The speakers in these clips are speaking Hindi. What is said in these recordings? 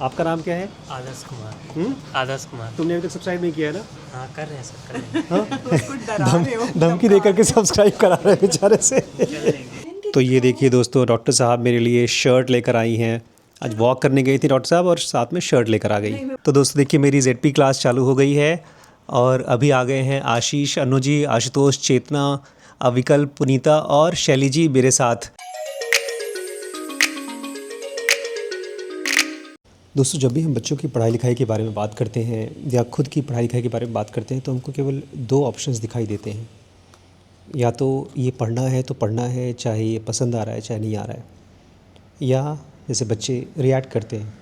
आपका नाम क्या है? आदर्श कुमार। आदर्श कुमार। तुमने अभी तक सब्सक्राइब नहीं किया है ना? हाँ कर रहे हैं सर, कर रहे हैं। हाँ? धमकी दे करके सब्सक्राइब करा रहे हैं बेचारे से। तो ये देखिए दोस्तों, डॉक्टर साहब मेरे लिए शर्ट लेकर आई हैं। आज वॉक करने गई थी डॉक्टर साहब और साथ में शर्ट लेकर आ गई। तो दोस्तों देखिए, मेरी ZP क्लास चालू हो गई है और अभी आ गए हैं आशीष, अनु जी, आशुतोष, चेतना, अविकल्प, पुनीता और शैली जी मेरे साथ। दोस्तों, जब भी हम बच्चों की पढ़ाई लिखाई के बारे में बात करते हैं या खुद की पढ़ाई लिखाई के बारे में बात करते हैं तो हमको केवल दो ऑप्शंस दिखाई देते हैं। या तो ये पढ़ना है तो पढ़ना है, चाहे ये पसंद आ रहा है चाहे नहीं आ रहा है। या जैसे बच्चे रिएक्ट करते हैं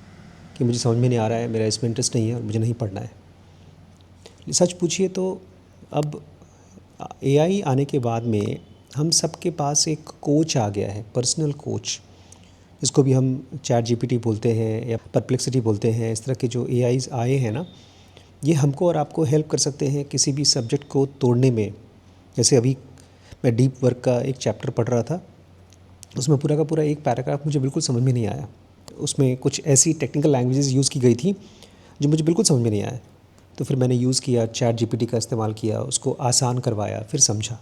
कि मुझे समझ में नहीं आ रहा है, मेरा इसमें इंटरेस्ट नहीं है और मुझे नहीं पढ़ना है। सच पूछिए तो अब AI आने के बाद में हम सबके पास एक कोच आ गया है, पर्सनल कोच, जिसको भी हम ChatGPT बोलते हैं या परप्लेक्सिटी बोलते हैं। इस तरह के जो AIs आए हैं ना, ये हमको और आपको हेल्प कर सकते हैं किसी भी सब्जेक्ट को तोड़ने में। जैसे अभी मैं डीप वर्क का एक चैप्टर पढ़ रहा था, उसमें पूरा का पूरा एक पैराग्राफ मुझे बिल्कुल समझ में नहीं आया। उसमें कुछ ऐसी टेक्निकल लैंग्वेजेस यूज़ की गई थी जो मुझे बिल्कुल समझ में नहीं आया। तो फिर मैंने यूज़ किया, ChatGPT का इस्तेमाल किया, उसको आसान करवाया, फिर समझा।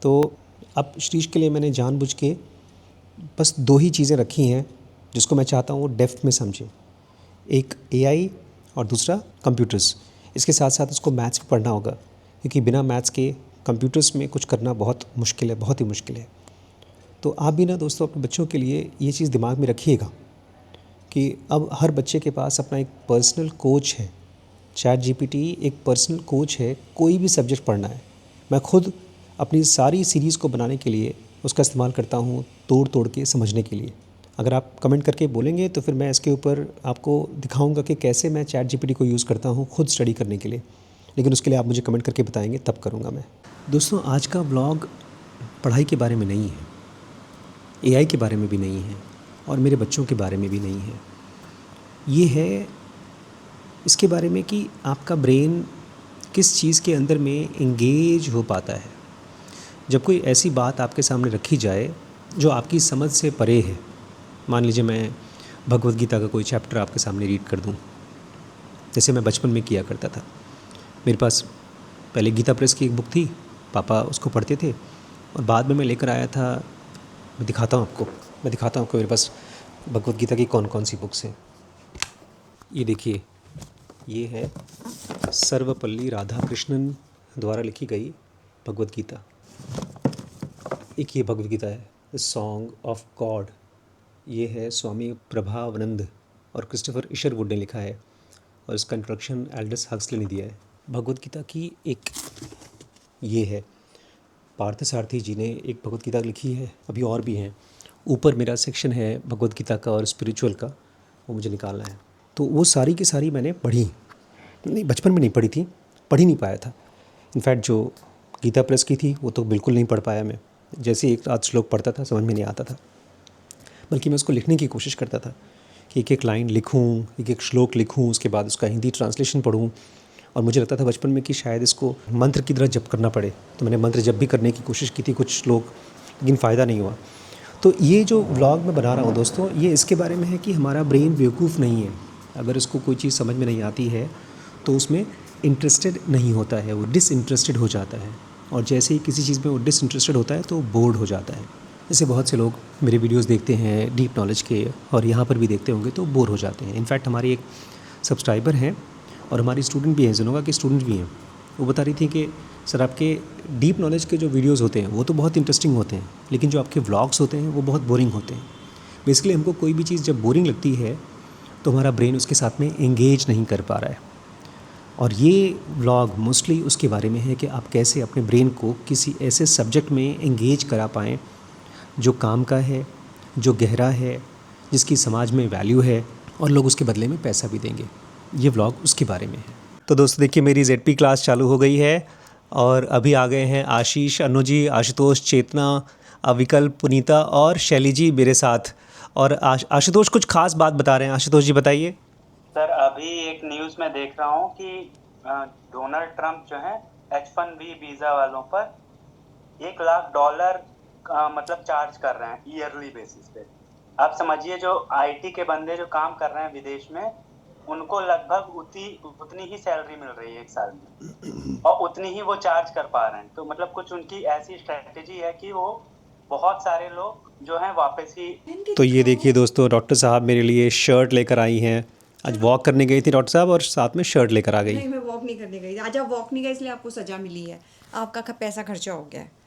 तो अब श्रीश के लिए मैंने जानबूझ के बस दो ही चीज़ें रखी हैं जिसको मैं चाहता हूँ वो डेप्थ में समझे। एक AI और दूसरा कंप्यूटर्स। इसके साथ साथ उसको मैथ्स भी पढ़ना होगा, क्योंकि बिना मैथ्स के कंप्यूटर्स में कुछ करना बहुत मुश्किल है, बहुत ही मुश्किल है। तो आप भी ना दोस्तों अपने बच्चों के लिए ये चीज़ दिमाग में रखिएगा कि अब हर बच्चे के पास अपना एक पर्सनल कोच है। ChatGPT एक पर्सनल कोच है, कोई भी सब्जेक्ट पढ़ना है। मैं खुद अपनी सारी सीरीज़ को बनाने के लिए उसका इस्तेमाल करता हूँ, तोड़ तोड़ के समझने के लिए। अगर आप कमेंट करके बोलेंगे तो फिर मैं इसके ऊपर आपको दिखाऊंगा कि कैसे मैं ChatGPT को यूज़ करता हूँ खुद स्टडी करने के लिए। लेकिन उसके लिए आप मुझे कमेंट करके बताएंगे, तब करूँगा मैं। दोस्तों, आज का व्लॉग पढ़ाई के बारे में नहीं है, AI के बारे में भी नहीं है और मेरे बच्चों के बारे में भी नहीं है। ये है इसके बारे में कि आपका ब्रेन किस चीज़ के अंदर में इंगेज हो पाता है जब कोई ऐसी बात आपके सामने रखी जाए जो आपकी समझ से परे है। मान लीजिए मैं भगवद गीता का कोई चैप्टर आपके सामने रीड कर दूं, जैसे मैं बचपन में किया करता था। मेरे पास पहले गीता प्रेस की एक बुक थी, पापा उसको पढ़ते थे और बाद में मैं लेकर आया था। मैं दिखाता हूँ आपको मेरे पास भगवद गीता की कौन कौन सी बुक्स हैं। ये देखिए, ये है सर्वपल्ली राधाकृष्णन द्वारा लिखी गई भगवद गीता। एक ये भगवद गीता है द सॉन्ग ऑफ गॉड, ये है स्वामी प्रभावानंद और क्रिस्टोफर इशरवुड ने लिखा है और इसका इंट्रोडक्शन एल्डस हक्सले ने दिया है। भगवद गीता की एक ये है, पार्थसारथी जी ने एक भगवद गीता लिखी है, अभी और भी हैं। ऊपर मेरा सेक्शन है भगवद गीता का और स्पिरिचुअल का, वो मुझे निकालना है। तो वो सारी की सारी मैंने पढ़ी, नहीं बचपन में नहीं पढ़ी थी, पढ़ ही नहीं पाया था। इनफैक्ट जो गीता प्रेस की थी वो तो बिल्कुल नहीं पढ़ पाया मैं। जैसे एक आध श्लोक पढ़ता था समझ में नहीं आता था, बल्कि मैं उसको लिखने की कोशिश करता था कि एक एक लाइन लिखूं, एक एक श्लोक लिखूं, उसके बाद उसका हिंदी ट्रांसलेशन पढूं। और मुझे लगता था बचपन में कि शायद इसको मंत्र की तरह जप करना पड़े, तो मैंने मंत्र जप भी करने की कोशिश की थी कुछ श्लोक, लेकिन फ़ायदा नहीं हुआ। तो ये जो व्लॉग मैं बना रहा हूँ दोस्तों, ये इसके बारे में है कि हमारा ब्रेन बेवकूफ़ नहीं है। अगर उसको कोई चीज़ समझ में नहीं आती है तो उसमें इंटरेस्टेड नहीं होता है, वो डिसइंटरेस्टेड हो जाता है। और जैसे ही किसी चीज़ में वो डिसइंटरेस्टेड होता है तो बोर्ड हो जाता है। जैसे बहुत से लोग मेरे वीडियोस देखते हैं डीप नॉलेज के और यहाँ पर भी देखते होंगे तो बोर हो जाते हैं। इनफैक्ट हमारी एक सब्सक्राइबर हैं और हमारी स्टूडेंट भी हैं, जिनोगा की स्टूडेंट भी हैं। वो बता रही थी कि सर आपके डीप नॉलेज के जो वीडियोस होते हैं वो तो बहुत इंटरेस्टिंग होते हैं, लेकिन जो आपके व्लॉग्स होते हैं वो बहुत बोरिंग होते हैं। बेसिकली हमको कोई भी चीज़ जब बोरिंग लगती है तो हमारा ब्रेन उसके साथ में एंगेज नहीं कर पा रहा है। और ये व्लॉग मोस्टली उसके बारे में है कि आप कैसे अपने ब्रेन को किसी ऐसे सब्जेक्ट में एंगेज करा पाएँ जो काम का है, जो गहरा है, जिसकी समाज में वैल्यू है और लोग उसके बदले में पैसा भी देंगे। ये व्लॉग उसके बारे में है। तो दोस्तों देखिए, मेरी ZP क्लास चालू हो गई है और अभी आ गए हैं आशीष, अनु जी, आशुतोष, चेतना, अविकल्प, पुनीता और शैली जी मेरे साथ। और आशुतोष कुछ खास बात बता रहे हैं। आशुतोष जी बताइए। सर अभी एक न्यूज़ में देख रहा हूँ कि डोनाल्ड ट्रंप जो है H1B वीज़ा वालों पर $1 लाख मतलब चार्ज कर रहे हैं ईयरली बेसिस पे। आप समझिए जो आईटी के बंदे जो काम कर रहे हैं विदेश में, उनको लगभग उतनी ही सैलरी मिल रही है एक साल में, और उतनी ही वो चार्ज कर पा रहे हैं। तो मतलब कुछ उनकी ऐसी स्ट्रेटेजी है कि वो बहुत सारे लोग जो हैं वापस ही। तो ये देखिए दोस्तों, डॉक्टर साहब मेरे लिए शर्ट लेकर आई हैं। आज वॉक करने गई थी डॉक्टर साहब और साथ में शर्ट लेकर आ गई। नहीं, मैं वॉक नहीं करने गई। आज आप वॉक नहीं गए इसलिए आपको सज़ा मिली है, आपका पैसा खर्चा हो गया है।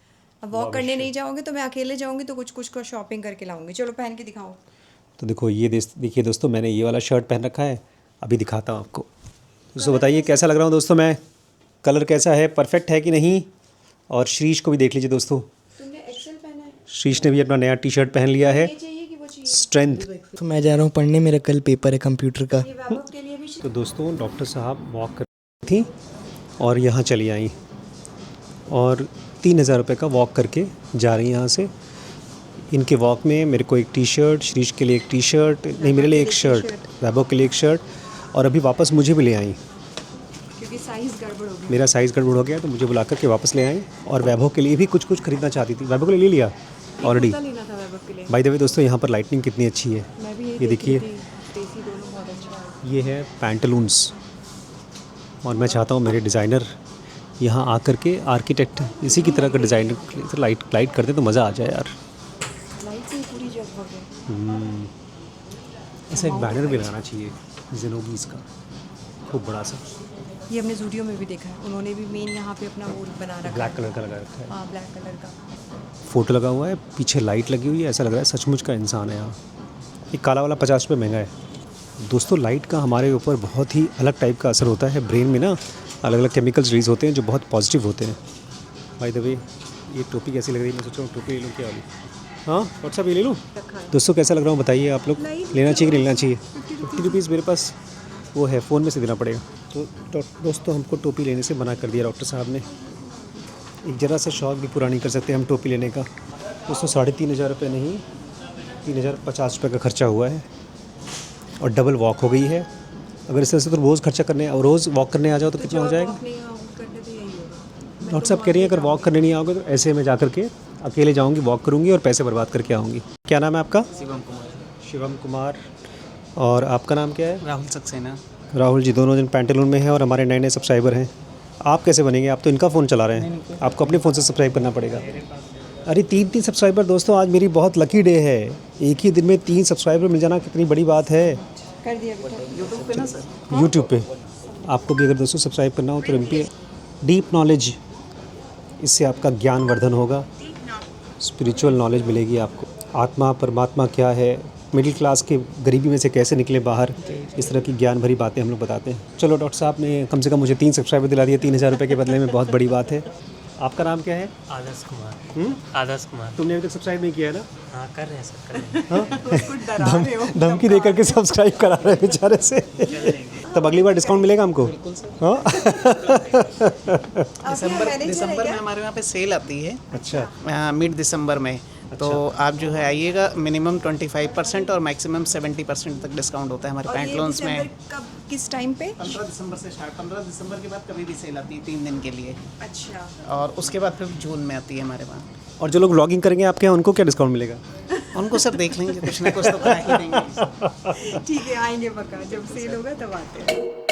अब वॉक करने नहीं जाओगे तो मैं अकेले जाऊंगी तो कुछ कुछ को शॉपिंग करके लाऊंगी। चलो पहन के दिखाओ। तो देखो ये देखिए दोस्तों, मैंने ये वाला शर्ट पहन रखा है, अभी दिखाता हूँ आपको। दोस्तों बताइए कैसा लग रहा हूँ दोस्तों मैं, कलर कैसा है, परफेक्ट है कि नहीं। और श्रीश को भी देख लीजिए दोस्तों, तुमने एक्सेल पहना है, श्रीश ने भी अपना नया टी शर्ट पहन लिया है, ये चाहिए कि वो चाहिए। स्ट्रेंथ। तो मैं जा रहा हूँ पढ़ने, मेरा कल पेपर है कंप्यूटर का। ये वैभव के लिए भी तो दोस्तों डॉक्टर साहब वॉक कर रही थी और यहाँ चली आई और 3,000 रुपये का वॉक करके जा रही हैं यहाँ से। इनके वॉक में मेरे को एक टी शर्ट, श्रीश के लिए एक टी शर्ट, नहीं मेरे लिए एक शर्ट, वैभव के लिए एक शर्ट, और अभी वापस मुझे भी ले आई क्योंकि साइज़ गड़बड़ हो गई। मेरा साइज़ गड़बड़ हो गया तो मुझे बुला करके वापस ले आई। और वैभव के लिए भी कुछ कुछ खरीदना चाहती थी, वैभव के लिए ले लिया ऑलरेडी। कुर्ता लेना था वैभव के लिए। बाय द वे दोस्तों, यहाँ पर लाइटनिंग कितनी अच्छी है, मैं भी ये देखिए। देसी दोनों बहुत अच्छा है। ये है पैंटलून्स, और मैं चाहता हूँ मेरे डिज़ाइनर यहाँ आकर के आर्किटेक्ट इसी की तरह का डिज़ाइनर लाइट करते तो मज़ा आ जाए यार। लाइट से ही पूरी जगह है। ऐसा एक बैनर भी लगाना चाहिए ज़ेनोबीज़ का, खूब बड़ा सा, ये हमने जूडियो में भी देखा है, उन्होंने भी मेन यहाँ पे अपना वो बना रखा ब्लैक है। कलर का लगा रखा है, हाँ, ब्लैक कलर का। फ़ोटो लगा हुआ है, पीछे लाइट लगी हुई है, ऐसा लग रहा है सचमुच का इंसान है यहाँ। ये काला वाला 50 रुपये महंगा है दोस्तों। लाइट का हमारे ऊपर बहुत ही अलग टाइप का असर होता है, ब्रेन में ना अलग अलग केमिकल्स रिलीज होते हैं जो बहुत पॉजिटिव होते हैं। बाय द वे ये टोपी कैसी लग रही है, मैं सोच रहा हूँ टोपी ले लूँ क्या वाली। हाँ व्हाट्सअप ये ले लूँ दोस्तों, कैसा लग रहा हूँ बताइए आप लोग, लेना चाहिए कि नहीं लेना चाहिए। 50 रुपीज़ मेरे पास वो है, फ़ोन में से देना पड़ेगा। तो दोस्तों हमको टोपी लेने से मना कर दिया डॉक्टर साहब ने। एक ज़रा सा शौक़ भी पूरा नहीं कर सकते हम टोपी लेने का। दोस्तों 3,500 रुपये नहीं, 3,050 रुपये का खर्चा हुआ है और डबल वॉक हो गई है। अगर इस तरह से तो रोज़ खर्चा करने और रोज़ वॉक करने आ जाओ तो कितना हो जाएगा। डॉक्टर साहब कह रही हैं अगर वॉक करने नहीं आओगे तो ऐसे में जा कर के अकेले जाऊंगी, वॉक करूंगी और पैसे बर्बाद करके आऊँगी। क्या नाम है आपका? शिवम कुमार। शिवम कुमार। और आपका नाम क्या है? राहुल सक्सेना। राहुल जी, दोनों जन पैंटलून में हैं और हमारे नए नए सब्सक्राइबर हैं। आप कैसे बनेंगे? आप तो इनका फ़ोन चला रहे हैं, आपको अपने फ़ोन से सब्सक्राइब करना पड़ेगा। अरे 3 सब्सक्राइबर दोस्तों, आज मेरी बहुत लकी डे है। एक ही दिन में 3 सब्सक्राइबर मिल जाना कितनी बड़ी बात है। कर दिया बेटा। यूट्यूब पे ना सर? यूट्यूब पे आपको भी अगर दोस्तों सब्सक्राइब करना हो तो रिम्पी डीप नॉलेज, इससे आपका ज्ञान वर्धन होगा, स्पिरिचुअल नॉलेज मिलेगी आपको। आत्मा परमात्मा क्या है, मिडिल क्लास के गरीबी में से कैसे निकले बाहर, इस तरह की ज्ञान भरी बातें हम लोग बताते हैं। चलो डॉक्टर साहब ने कम से कम मुझे 3 सब्सक्राइबर दिला दिए 3,000 रुपये के बदले में, बहुत बड़ी बात है। आपका नाम क्या है? आदर्श कुमार। आदर्श कुमार। तुमने अभी तक सब्सक्राइब नहीं किया है ना? हाँ कर रहे हैं सर, कर रहे हैं। उसको डरा रहे हो। धमकी दे करके सब्सक्राइब करा रहे हैं बेचारे से। तब अगली बार डिस्काउंट मिलेगा हमको? हाँ दिसंबर में हमारे यहाँ पे सेल आती है। अच्छा, मिड दिसंबर में। तो आप जो है आइएगा, मिनिमम 25% और मैक्सिमम 70% तक डिस्काउंट होता है हमारे और ये पैंटलून्स में। दिसंबर कब, किस टाइम पे? 15 दिसंबर से स्टार्ट, 15 दिसंबर के बाद कभी भी सेल आती है 3 दिन के लिए, अच्छा। और उसके बाद फिर जून में आती है हमारे वहाँ। और जो लोग व्लॉगिंग करेंगे आपके यहाँ उनको क्या डिस्काउंट मिलेगा? उनको सर देख लेंगे, कुछ ना कुछ तो करा ही देंगे। ठीक है, आएंगे पक्का, जब सेल होगा तब आते हैं।